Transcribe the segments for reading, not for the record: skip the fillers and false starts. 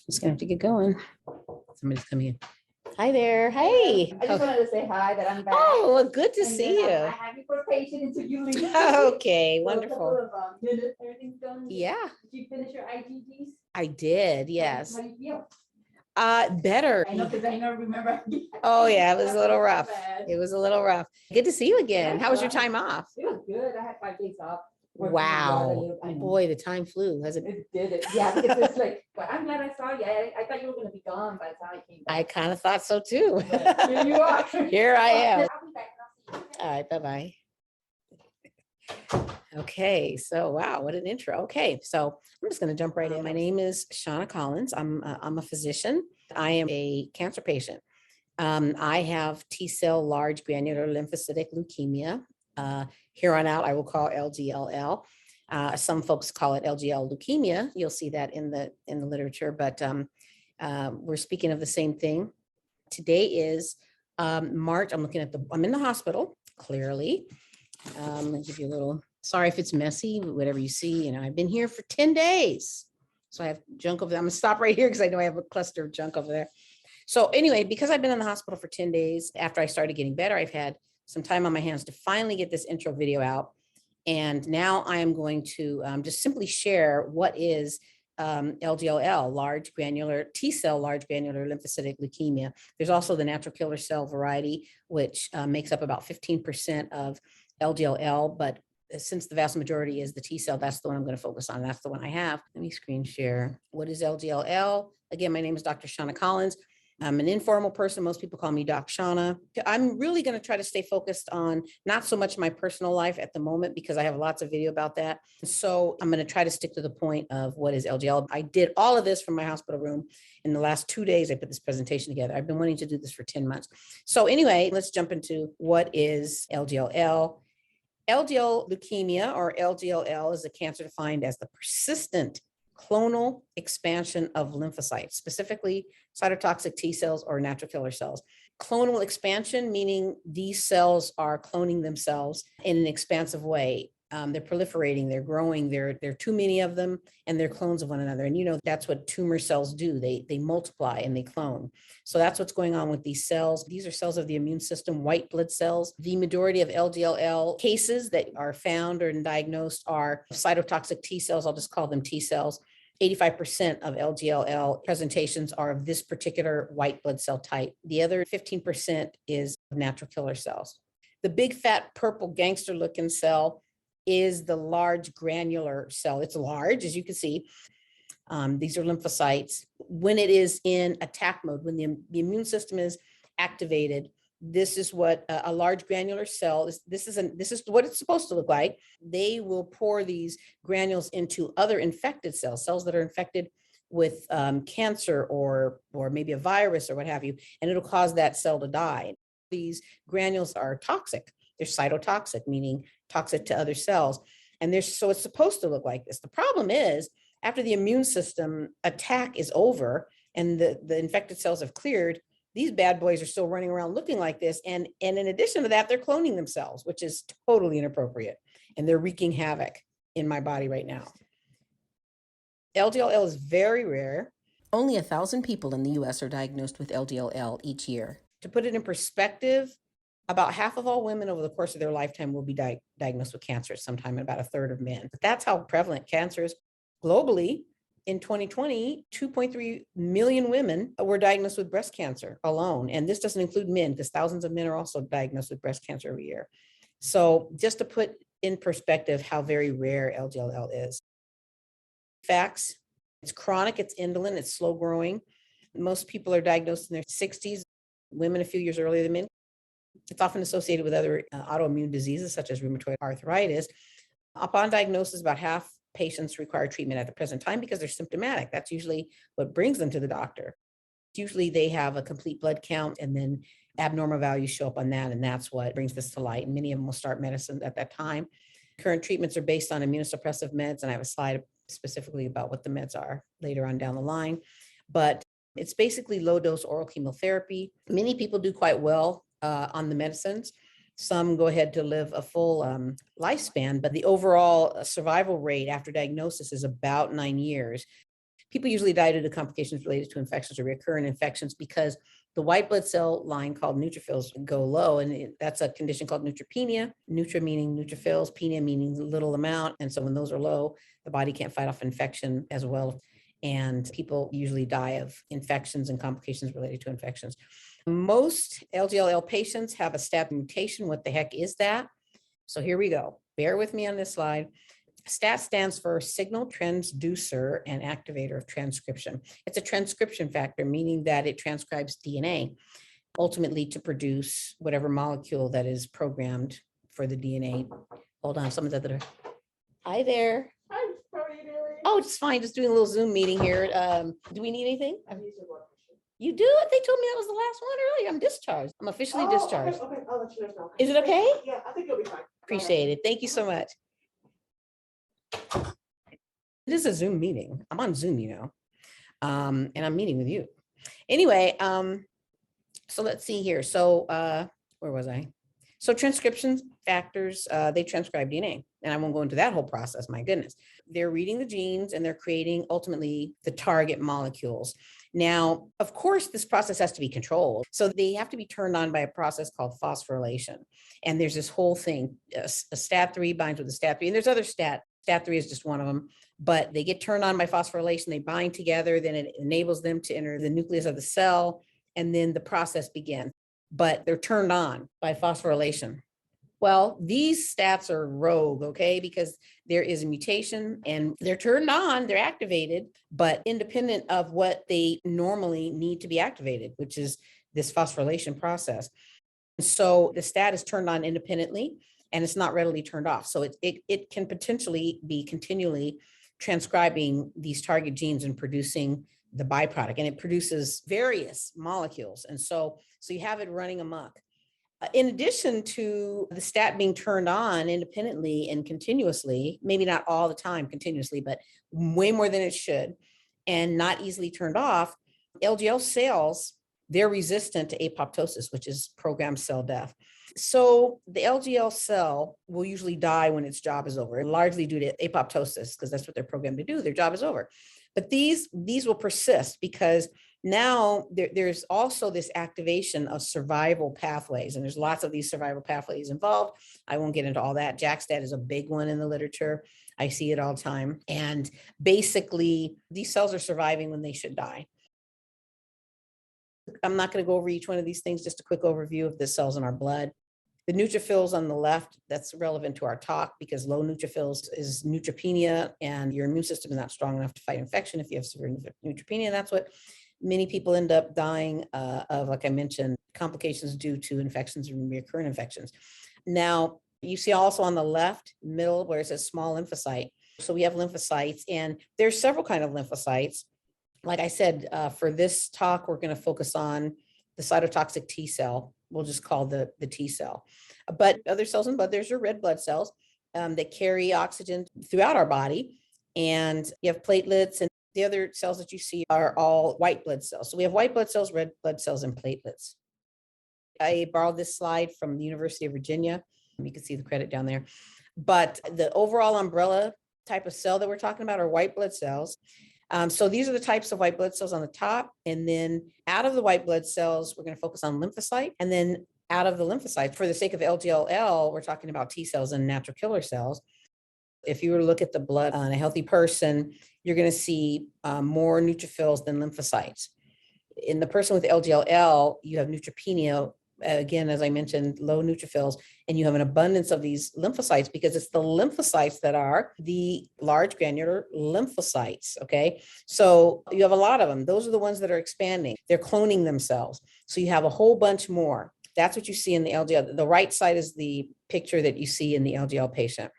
Just gonna have to get going. Somebody's coming in. Hi there. Hey. I just wanted to say hi, that I'm back. Oh, well, good to And see then, you. I have you for patient until you leave. Okay, So wonderful. A couple of minutes, everything's done. Yeah, Did you finish your IgGs? I did. Yes. How do you feel? Better. I know, because I don't remember. Oh yeah, it was a little rough. Bad. It was a little rough. Good to see you again. How was your time off? It was good. I had 5 days off. Wow. I know. Boy, the time flew, hasn't it? It did it. Yeah, because it's like, but I'm glad I saw you. I thought you were going to be gone by the time I came back. I kind of thought so too. But here you are. Here I am. I'll be back. I'll see you. All right, bye-bye. Okay, so wow, what an intro. Okay, so I'm just going to jump right in. My name is Shauna Collins. I'm a physician. I am a cancer patient. I have T-cell large granular lymphocytic leukemia. Here on out, I will call LGLL. Some folks call it LGL leukemia. You'll see that in the literature, but we're speaking of the same thing. Today is March. I'm in the hospital, clearly. Let me give you a little, sorry if it's messy, whatever you see. I've been here for 10 days. So I have junk over there. I'm gonna stop right here because I know I have a cluster of junk over there. So anyway, because I've been in the hospital for 10 days, after I started getting better, I've had some time on my hands to finally get this intro video out. And now I am going to just simply share what is LGLL, large granular T-cell large granular lymphocytic leukemia. There's also the natural killer cell variety, which makes up about 15% of LGLL, but since the vast majority is the T-cell, that's the one I'm going to focus on. That's the one I have. Let me screen share. What is LGLL? Again, my name is Dr. Shauna Collins. I'm an informal person. Most people call me Doc Shauna. I'm really going to try to stay focused on not so much my personal life at the moment because I have lots of video about that. So I'm going to try to stick to the point of what is LGL. I did all of this from my hospital room. In the last 2 days, I put this presentation together. I've been wanting to do this for 10 months. So anyway, let's jump into what is LGLL. LGL leukemia, or LGLL, is a cancer defined as the persistent clonal expansion of lymphocytes, specifically cytotoxic T cells or natural killer cells. Clonal expansion, meaning these cells are cloning themselves in an expansive way. They're proliferating, they're growing, there are too many of them, and they're clones of one another. And that's what tumor cells do. They multiply and they clone. So that's what's going on with these cells. These are cells of the immune system, white blood cells. The majority of LGLL cases that are found or diagnosed are cytotoxic T cells. I'll just call them T cells. 85% of LGLL presentations are of this particular white blood cell type. The other 15% is natural killer cells. The big fat purple gangster looking cell is the large granular cell. It's large, as you can see. These are lymphocytes. When it is in attack mode, when the immune system is activated, this is what a large granular cell is. This is what it's supposed to look like. They will pour these granules into other infected cells that are infected with cancer or maybe a virus or what have you, and it'll cause that cell to die. These granules are toxic. They're cytotoxic, meaning toxic to other cells. And so it's supposed to look like this. The problem is, after the immune system attack is over and the infected cells have cleared, these bad boys are still running around looking like this. And in addition to that, they're cloning themselves, which is totally inappropriate. And they're wreaking havoc in my body right now. LGLL is very rare. Only 1,000 people in the US are diagnosed with LGLL each year. To put it in perspective, about half of all women over the course of their lifetime will be diagnosed with cancer at some time, and about a third of men. But that's how prevalent cancer is globally. In 2020, 2.3 million women were diagnosed with breast cancer alone. And this doesn't include men, because thousands of men are also diagnosed with breast cancer every year. So just to put in perspective how very rare LGLL is. Facts: it's chronic, it's indolent, it's slow growing. Most people are diagnosed in their 60s, women a few years earlier than men. It's often associated with other autoimmune diseases such as rheumatoid arthritis. Upon diagnosis, about half patients require treatment at the present time because they're symptomatic. That's usually what brings them to the doctor. Usually they have a complete blood count and then abnormal values show up on that, and that's what brings this to light. And many of them will start medicine at that time. Current treatments are based on immunosuppressive meds, and I have a slide specifically about what the meds are later on down the line. But it's basically low-dose oral chemotherapy. Many people do quite well on the medicines. Some go ahead to live a full lifespan, but the overall survival rate after diagnosis is about 9 years. People usually die due to complications related to infections or recurrent infections because the white blood cell line called neutrophils go low, and that's a condition called neutropenia. Neutra meaning neutrophils, penia meaning little amount. And so when those are low, the body can't fight off infection as well. And people usually die of infections and complications related to infections. Most LGLL patients have a STAT mutation. What the heck is that? So here we go. Bear with me on this slide. STAT stands for signal transducer and activator of transcription. It's a transcription factor, meaning that it transcribes DNA, ultimately to produce whatever molecule that is programmed for the DNA. Hold on, someone's at the door. Hi there. Hi, how are you doing? Oh, it's fine. Just doing a little Zoom meeting here. Do we need anything? I'm using blood pressure. You do it? They told me that was the last one earlier. I'm discharged. I'm officially discharged. Okay, I'll let you know now. Is it okay? Yeah, I think you'll be fine. Appreciate it. Thank you so much. It is a Zoom meeting. I'm on Zoom, and I'm meeting with you. Anyway, so let's see here. So where was I? So transcription factors, they transcribe DNA, and I won't go into that whole process. My goodness. They're reading the genes and they're creating ultimately the target molecules. Now, of course, this process has to be controlled. So they have to be turned on by a process called phosphorylation. And there's this whole thing, a STAT3 binds with a STAT3, and there's other STAT3 is just one of them, but they get turned on by phosphorylation, they bind together, then it enables them to enter the nucleus of the cell, and then the process begins. But they're turned on by phosphorylation. Well, these STATs are rogue, okay, because there is a mutation and they're turned on, they're activated, but independent of what they normally need to be activated, which is this phosphorylation process. So the STAT is turned on independently and it's not readily turned off. So it can potentially be continually transcribing these target genes and producing the byproduct, and it produces various molecules. And so you have it running amok. In addition to the STAT being turned on independently and continuously, maybe not all the time continuously, but way more than it should, and not easily turned off, LGL cells, they're resistant to apoptosis, which is programmed cell death. So the LGL cell will usually die when its job is over, largely due to apoptosis, because that's what they're programmed to do. Their job is over. But these will persist because now there's also this activation of survival pathways, and there's lots of these survival pathways involved. I won't get into all that. JAK-STAT is a big one in the literature. I see it all the time. And basically, these cells are surviving when they should die. I'm not going to go over each one of these things, just a quick overview of the cells in our blood. The neutrophils on the left, that's relevant to our talk because low neutrophils is neutropenia, and your immune system is not strong enough to fight infection. If you have severe neutropenia, that's what many people end up dying of, like I mentioned, complications due to infections and recurrent infections. Now, you see also on the left middle where it says small lymphocyte. So we have lymphocytes, and there's several kinds of lymphocytes. Like I said, for this talk, we're going to focus on the cytotoxic T cell. We'll just call the T cell. But other cells in blood, there's your red blood cells that carry oxygen throughout our body. And you have platelets, and the other cells that you see are all white blood cells. So we have white blood cells, red blood cells, and platelets. I borrowed this slide from the University of Virginia. You can see the credit down there. But the overall umbrella type of cell that we're talking about are white blood cells. So these are the types of white blood cells on the top. And then out of the white blood cells, we're going to focus on lymphocyte. And then out of the lymphocytes, for the sake of LGLL, we're talking about T cells and natural killer cells. If you were to look at the blood on a healthy person, you're going to see more neutrophils than lymphocytes. In the person with LGLL, you have neutropenia. Again, as I mentioned, low neutrophils, and you have an abundance of these lymphocytes because it's the lymphocytes that are the large granular lymphocytes, okay? So you have a lot of them. Those are the ones that are expanding. They're cloning themselves. So you have a whole bunch more. That's what you see in the LGL. The right side is the picture that you see in the LGL patient.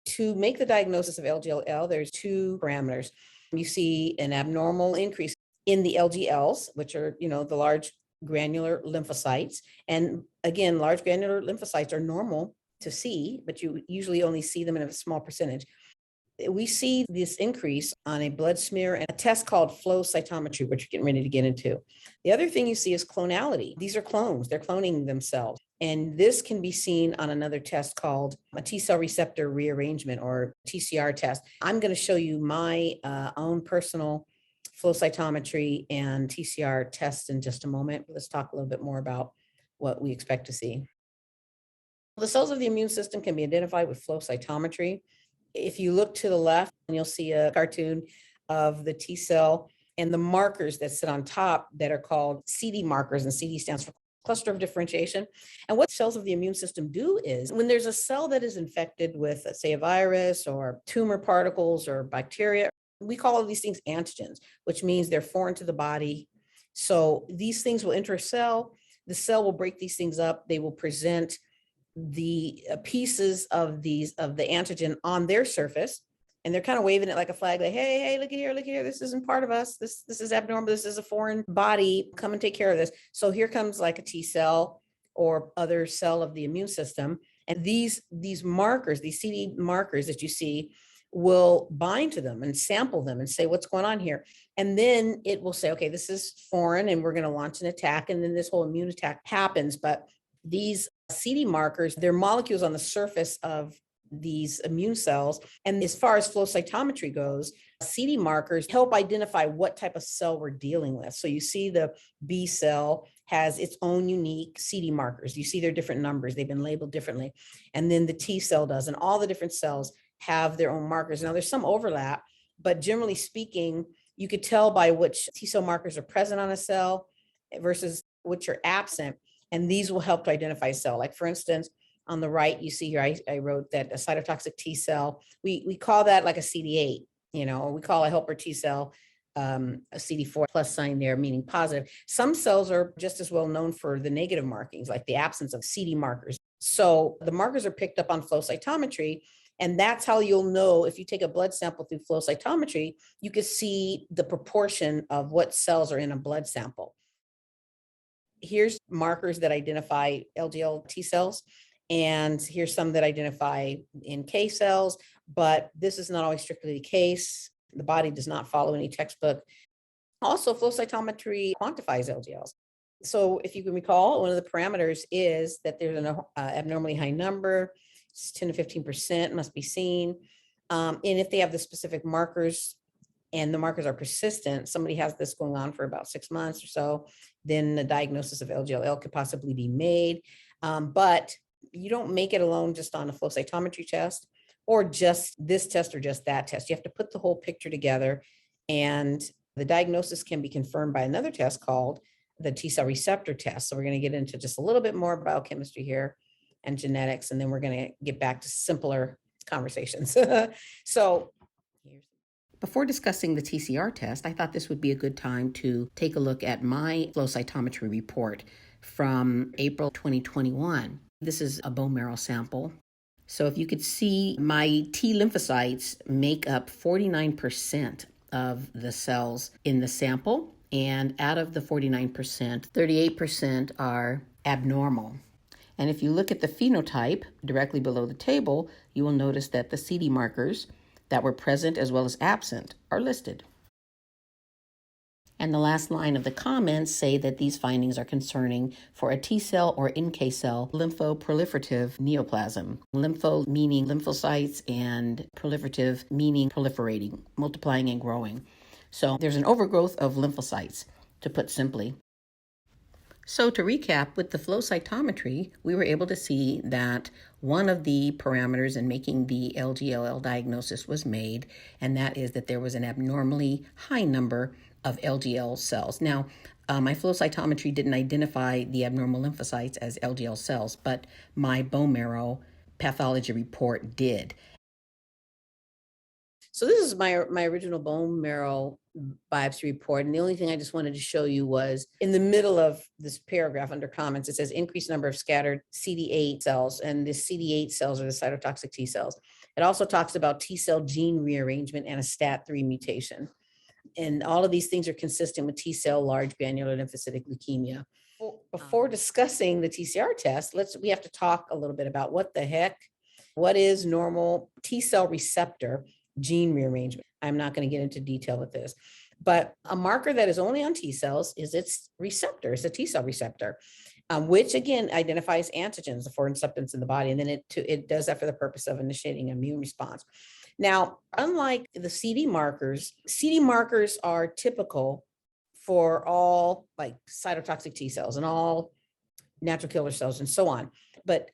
To make the diagnosis of LGLL, there's two parameters. You see an abnormal increase in the LGLs, which are, the large granular lymphocytes. And again, large granular lymphocytes are normal to see, but you usually only see them in a small percentage. We see this increase on a blood smear and a test called Flow Cytometry, which we're getting ready to get into. The other thing you see is clonality. These are clones. They're cloning themselves. And this can be seen on another test called a T cell receptor rearrangement, or TCR test. I'm going to show you my own personal flow cytometry and TCR test in just a moment. Let's talk a little bit more about what we expect to see. The cells of the immune system can be identified with flow cytometry. If you look to the left, you'll see a cartoon of the T cell and the markers that sit on top that are called CD markers, and CD stands for cluster of differentiation. And what cells of the immune system do is when there's a cell that is infected with, let's say, a virus or tumor particles or bacteria, we call all these things antigens, which means they're foreign to the body. So these things will enter a cell. The cell will break these things up. They will present the pieces of the antigen on their surface, and they're kind of waving it like a flag, like, hey, look here, this isn't part of us, this is abnormal, this is a foreign body, come and take care of this. So here comes like a T cell or other cell of the immune system, and these markers, these CD markers that you see, will bind to them and sample them and say what's going on here, and then it will say, okay, this is foreign and we're going to launch an attack, and then this whole immune attack happens. But these CD markers, they're molecules on the surface of these immune cells. And as far as flow cytometry goes, CD markers help identify what type of cell we're dealing with. So you see the B cell has its own unique CD markers. You see their different numbers. They've been labeled differently. And then the T cell does, and all the different cells have their own markers. Now there's some overlap, but generally speaking, you could tell by which T cell markers are present on a cell versus which are absent. And these will help to identify a cell. Like for instance, on the right, you see here, I wrote that a cytotoxic T cell, we call that like a CD8, or we call a helper T cell a CD4 plus sign there, meaning positive. Some cells are just as well known for the negative markings, like the absence of CD markers. So the markers are picked up on flow cytometry, and that's how you'll know. If you take a blood sample through flow cytometry, you can see the proportion of what cells are in a blood sample. Here's markers that identify LGL T cells, and here's some that identify NK cells, but this is not always strictly the case. The body does not follow any textbook. Also, flow cytometry quantifies LGLs. So if you can recall, one of the parameters is that there's an abnormally high number, it's 10 to 15% must be seen. And if they have the specific markers and the markers are persistent, somebody has this going on for about 6 months or so, then the diagnosis of LGLL could possibly be made. But you don't make it alone just on a flow cytometry test, or just this test or just that test. You have to put the whole picture together, and the diagnosis can be confirmed by another test called the T cell receptor test. So we're going to get into just a little bit more biochemistry here and genetics, and then we're going to get back to simpler conversations. So before discussing the TCR test, I thought this would be a good time to take a look at my flow cytometry report from April 2021. This is a bone marrow sample. So if you could see, my T lymphocytes make up 49% of the cells in the sample. And out of the 49%, 38% are abnormal. And if you look at the phenotype directly below the table, you will notice that the CD markers that were present as well as absent are listed. And the last line of the comments say that these findings are concerning for a T cell or NK cell lymphoproliferative neoplasm. Lympho meaning lymphocytes, and proliferative meaning proliferating, multiplying and growing. So there's an overgrowth of lymphocytes, to put simply. So to recap, with the flow cytometry, we were able to see that one of the parameters in making the LGLL diagnosis was made, and that is that there was an abnormally high number of LGL cells. Now, my flow cytometry didn't identify the abnormal lymphocytes as LGL cells, but my bone marrow pathology report did. So this is my original bone marrow biopsy report. And the only thing I just wanted to show you was in the middle of this paragraph under comments, it says increased number of scattered CD8 cells. And the CD8 cells are the cytotoxic T cells. It also talks about T cell gene rearrangement and a STAT3 mutation. And all of these things are consistent with T cell large granular lymphocytic leukemia. Before discussing the TCR test, we have to talk a little bit about what is normal T cell receptor gene rearrangement. I'm not going to get into detail with this, But a marker that is only on T cells is its receptor, it's a T cell receptor, which again identifies antigens, the foreign substance in the body, and then it does that for the purpose of initiating immune response. Now, unlike the CD markers are typical for all like cytotoxic T cells and all natural killer cells and so on. But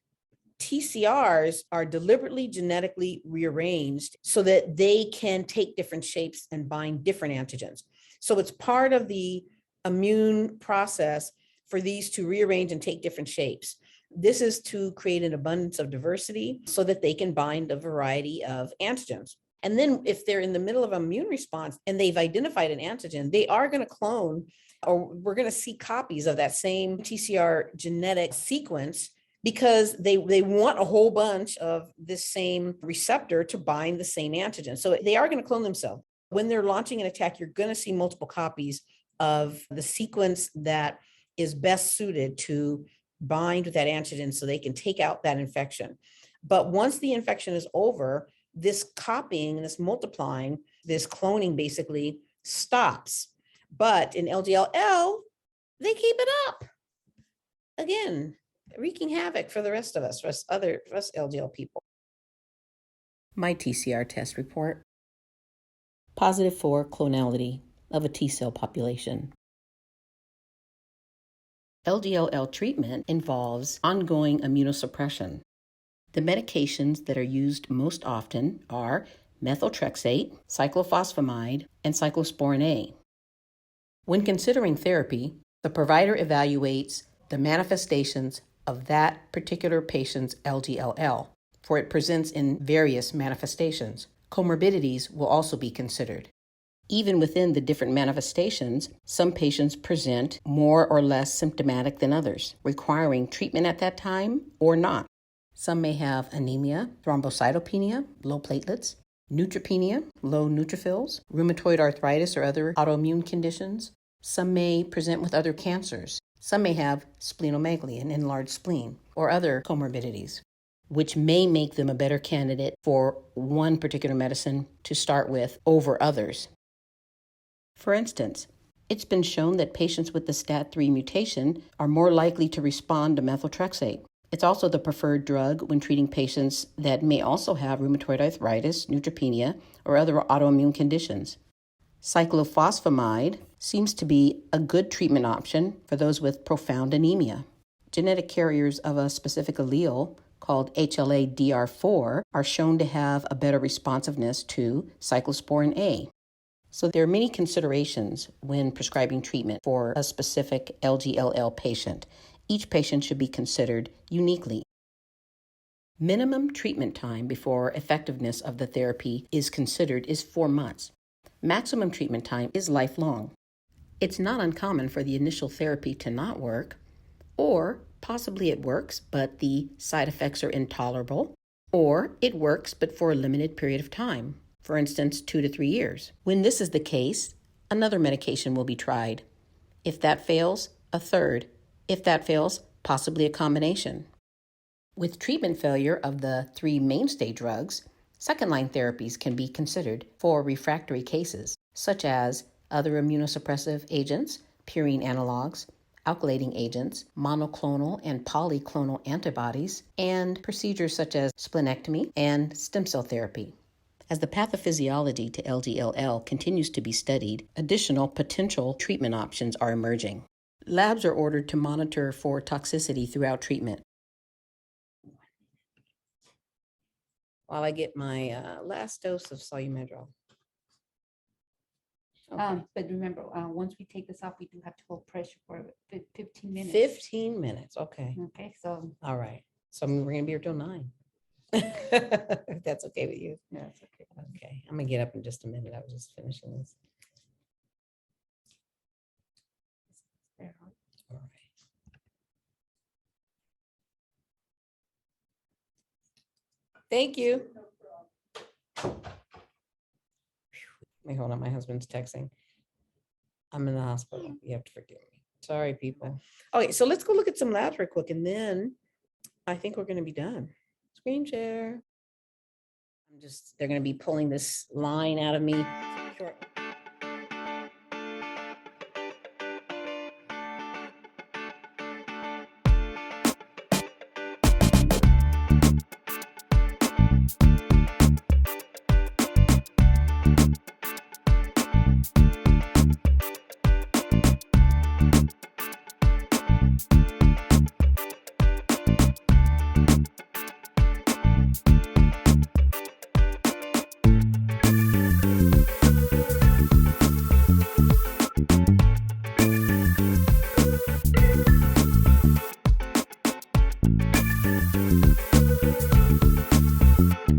TCRs are deliberately genetically rearranged so that they can take different shapes and bind different antigens. So it's part of the immune process for these to rearrange and take different shapes. This is to create an abundance of diversity so that they can bind a variety of antigens. And then if they're in the middle of an immune response and they've identified an antigen, they are going to clone, or we're going to see copies of that same TCR genetic sequence, because they want a whole bunch of this same receptor to bind the same antigen. So they are going to clone themselves. When they're launching an attack, you're going to see multiple copies of the sequence that is best suited to bind with that antigen so they can take out that infection. But once the infection is over, this copying, this multiplying, this cloning basically stops. But in LGLL, they keep it up. Again, wreaking havoc for the rest of us, for us LGL people. My TCR test report. Positive for clonality of a T cell population. LGLL treatment involves ongoing immunosuppression. The medications that are used most often are methotrexate, cyclophosphamide, and cyclosporin A. When considering therapy, the provider evaluates the manifestations of that particular patient's LGLL, for it presents in various manifestations. Comorbidities will also be considered. Even within the different manifestations, some patients present more or less symptomatic than others, requiring treatment at that time or not. Some may have anemia, thrombocytopenia, low platelets, neutropenia, low neutrophils, rheumatoid arthritis or other autoimmune conditions. Some may present with other cancers. Some may have splenomegaly, an enlarged spleen, or other comorbidities, which may make them a better candidate for one particular medicine to start with over others. For instance, it's been shown that patients with the STAT3 mutation are more likely to respond to methotrexate. It's also the preferred drug when treating patients that may also have rheumatoid arthritis, neutropenia, or other autoimmune conditions. Cyclophosphamide seems to be a good treatment option for those with profound anemia. Genetic carriers of a specific allele called HLA-DR4 are shown to have a better responsiveness to cyclosporin A. So there are many considerations when prescribing treatment for a specific LGLL patient. Each patient should be considered uniquely. Minimum treatment time before effectiveness of the therapy is considered is 4 months. Maximum treatment time is lifelong. It's not uncommon for the initial therapy to not work, or possibly it works, but the side effects are intolerable, or it works, but for a limited period of time, for instance, 2 to 3 years. When this is the case, another medication will be tried. If that fails, a third. If that fails, possibly a combination. With treatment failure of the 3 mainstay drugs, second-line therapies can be considered for refractory cases, such as other immunosuppressive agents, purine analogs, alkylating agents, monoclonal and polyclonal antibodies, and procedures such as splenectomy and stem cell therapy. As the pathophysiology to LGLL continues to be studied, additional potential treatment options are emerging. Labs are ordered to monitor for toxicity throughout treatment. While I get my last dose of Solumedrol. Okay. But remember, once we take this off, we do have to hold pressure for 15 minutes. 15 minutes, okay. Okay, so. All right. So we're going to be here till 9. If that's okay with you. Yeah, it's okay. Okay, I'm going to get up in just a minute. I was just finishing this. All right. Thank you. Wait, hold on. My husband's texting. I'm in the hospital. You have to forgive me. Sorry, people. Okay, so let's go look at some labs real quick, and then I think we're going to be done. Screen share. They're going to be pulling this line out of me. Sure. you.